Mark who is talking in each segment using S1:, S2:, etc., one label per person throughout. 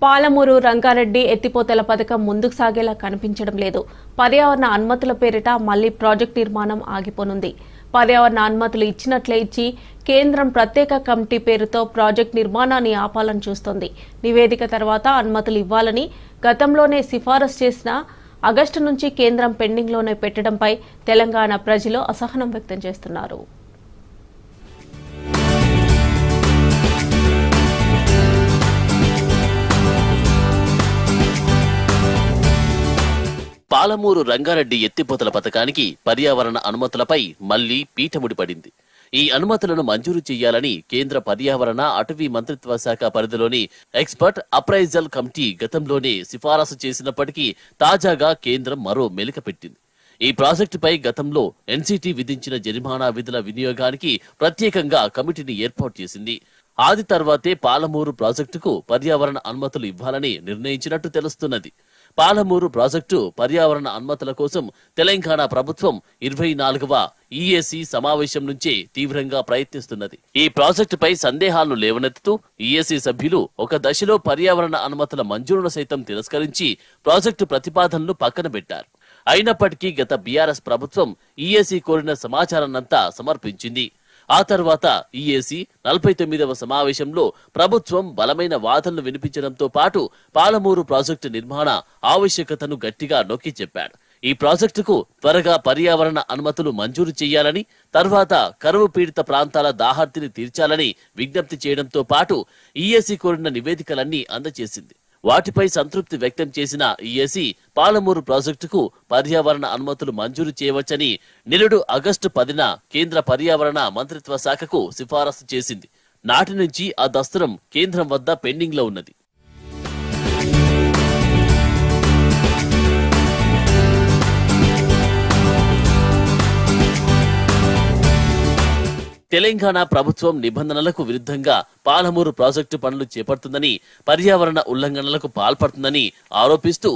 S1: పాలమూరు రంగారెడ్డి ఎత్తిపోతల పథకం ముందుకు సాగేలా కనిపించడం లేదు. పర్యావరణ అనుమతుల పేరిట మళ్లీ ప్రాజెక్టు నిర్మాణం ఆగిపోనుంది. పర్యావరణ అనుమతులు ఇచ్చినట్లే ఇచ్చి కేంద్రం ప్రత్యేక కమిటీ పేరుతో ప్రాజెక్టు నిర్మాణాన్ని ఆపాలని చూస్తోంది. నివేదిక తర్వాత అనుమతులు ఇవ్వాలని గతంలోనే సిఫారసు చేసిన ఆగస్టు నుంచి కేంద్రం పెండింగ్లోనే పెట్టడంపై తెలంగాణ ప్రజలు అసహనం వ్యక్తం చేస్తున్నారు.
S2: పాలమూరు రంగారెడ్డి ఎత్తిపోతల పథకానికి పర్యావరణ అనుమతులపై మళ్లీ పీఠముడి పడింది. ఈ అనుమతులను మంజూరు చేయాలని కేంద్ర పర్యావరణ అటవీ మంత్రిత్వ శాఖ పరిధిలోని ఎక్స్పర్ట్ అప్రైజల్ కమిటీ గతంలోనే సిఫారసు చేసినప్పటికీ తాజాగా కేంద్రం మరో మెలిక పెట్టింది. ఈ ప్రాజెక్టుపై గతంలో ఎన్సీటీ విధించిన జరిమానా విధుల వినియోగానికి ప్రత్యేకంగా కమిటీని ఏర్పాటు చేసింది. ఆది తర్వాతే పాలమూరు ప్రాజెక్టుకు పర్యావరణ అనుమతులు ఇవ్వాలని నిర్ణయించినట్టు తెలుస్తున్నది. పాలమూరు ప్రాజెక్టు పర్యావరణ అనుమతుల కోసం తెలంగాణ ప్రభుత్వం 24వ ఈఏసీ సమావేశం నుంచే తీవ్రంగా ప్రయత్నిస్తున్నది. ఈ ప్రాజెక్టుపై సందేహాలను లేవనెత్తుతూ ఈఏసీ సభ్యులు ఒక దశలో పర్యావరణ అనుమతుల మంజూరును సైతం తిరస్కరించి ప్రాజెక్టు ప్రతిపాదనలు పక్కన పెట్టారు. అయినప్పటికీ గత బీఆర్ఎస్ ప్రభుత్వం ఈఏసీ కోరిన సమాచారాన్నంతా సమర్పించింది. ఆ తర్వాత ఈఏసీ 49వ సమావేశంలో ప్రభుత్వం బలమైన వాదనలు వినిపించడంతో పాటు పాలమూరు ప్రాజెక్టు నిర్మాణ ఆవశ్యకతను గట్టిగా నొక్కి చెప్పాడు. ఈ ప్రాజెక్టుకు త్వరగా పర్యావరణ అనుమతులు మంజూరు చేయాలని, తర్వాత కరువు పీడిత ప్రాంతాల దాహార్తిని తీర్చాలని విజ్ఞప్తి చేయడంతో పాటు ఈఏసీ కోరిన నివేదికలన్నీ అందజేసింది. వాటిపై సంతృప్తి వ్యక్తం చేసిన ఈఏసీ పాలమూరు ప్రాజెక్టుకు పర్యావరణ అనుమతులు మంజూరు చేయవచ్చని నిరుడు ఆగస్టు 10న కేంద్ర పర్యావరణ మంత్రిత్వ శాఖకు సిఫారసు చేసింది. నాటి నుంచి ఆ దస్త్రం కేంద్రం వద్ద పెండింగ్ లో ఉన్నది. తెలంగాణ ప్రభుత్వం నిబంధనలకు విరుద్ధంగా పాలమూరు ప్రాజెక్టు పనులు చేపడుతుందని, పర్యావరణ ఉల్లంఘనలకు పాల్పడుతుందని ఆరోపిస్తూ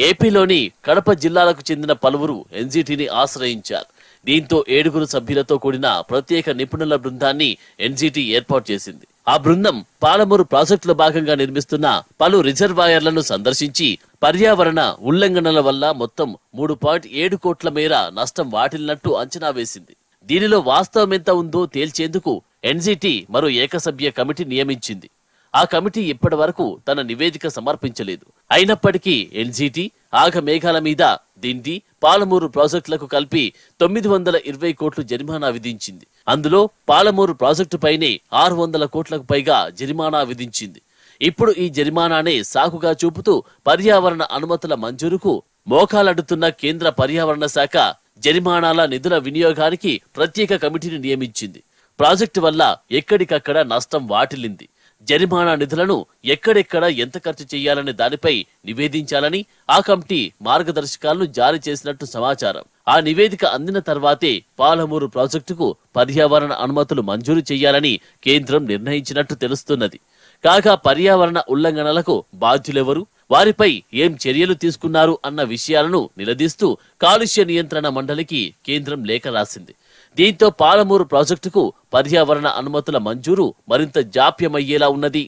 S2: ఏపీలోని కడప జిల్లాలకు చెందిన పలువురు ఎన్జీటీని ఆశ్రయించారు. దీంతో 7 సభ్యులతో కూడిన ప్రత్యేక నిపుణుల బృందాన్ని ఎన్జీటీ ఏర్పాటు చేసింది. ఆ బృందం పాలమూరు ప్రాజెక్టులో భాగంగా నిర్మిస్తున్న పలు రిజర్వాయర్లను సందర్శించి పర్యావరణ ఉల్లంఘనల వల్ల మొత్తం 3.7 కోట్ల మేర నష్టం వాటిల్లినట్టు అంచనా వేసింది. దీనిలో వాస్తవం ఎంత ఉందో తేల్చేందుకు ఎన్జీటీ మరో ఏకసభ్య కమిటీ నియమించింది. ఆ కమిటీ ఇప్పటి వరకు తన నివేదిక సమర్పించలేదు. అయినప్పటికీ ఎన్జీటీ ఆగమేఘాల మీద దిండి పాలమూరు ప్రాజెక్టులకు కలిపి 920 కోట్లు జరిమానా విధించింది. అందులో పాలమూరు ప్రాజెక్టు పైనే 600 కోట్లకు పైగా జరిమానా విధించింది. ఇప్పుడు ఈ జరిమానానే సాకుగా చూపుతూ పర్యావరణ అనుమతుల మంజూరుకు మోకాలడ్డుతున్న కేంద్ర పర్యావరణ శాఖ జరిమానాల నిధుల వినియోగానికి ప్రత్యేక కమిటీని నియమించింది. ప్రాజెక్టు వల్ల ఎక్కడికక్కడ నష్టం వాటిల్లింది. జరిమానా నిధులను ఎక్కడెక్కడ ఎంత ఖర్చు చేయాలనే దానిపై నివేదించాలని ఆ కమిటీ మార్గదర్శకాలను జారీ చేసినట్టు సమాచారం. ఆ నివేదిక అందిన తర్వాతే పాలమూరు ప్రాజెక్టుకు పర్యావరణ అనుమతులు మంజూరు చేయాలని కేంద్రం నిర్ణయించినట్టు తెలుస్తున్నది. కాగా పర్యావరణ ఉల్లంఘనలకు బాధ్యులెవరు, వారిపై ఏం చర్యలు తీసుకున్నారు అన్న విషయాలను నిలదీస్తూ కాలుష్య నియంత్రణ మండలికి కేంద్రం లేఖ రాసింది. దీంతో పాలమూరు ప్రాజెక్టుకు పర్యావరణ అనుమతుల మంజూరు మరింత జాప్యమయ్యేలా ఉన్నది.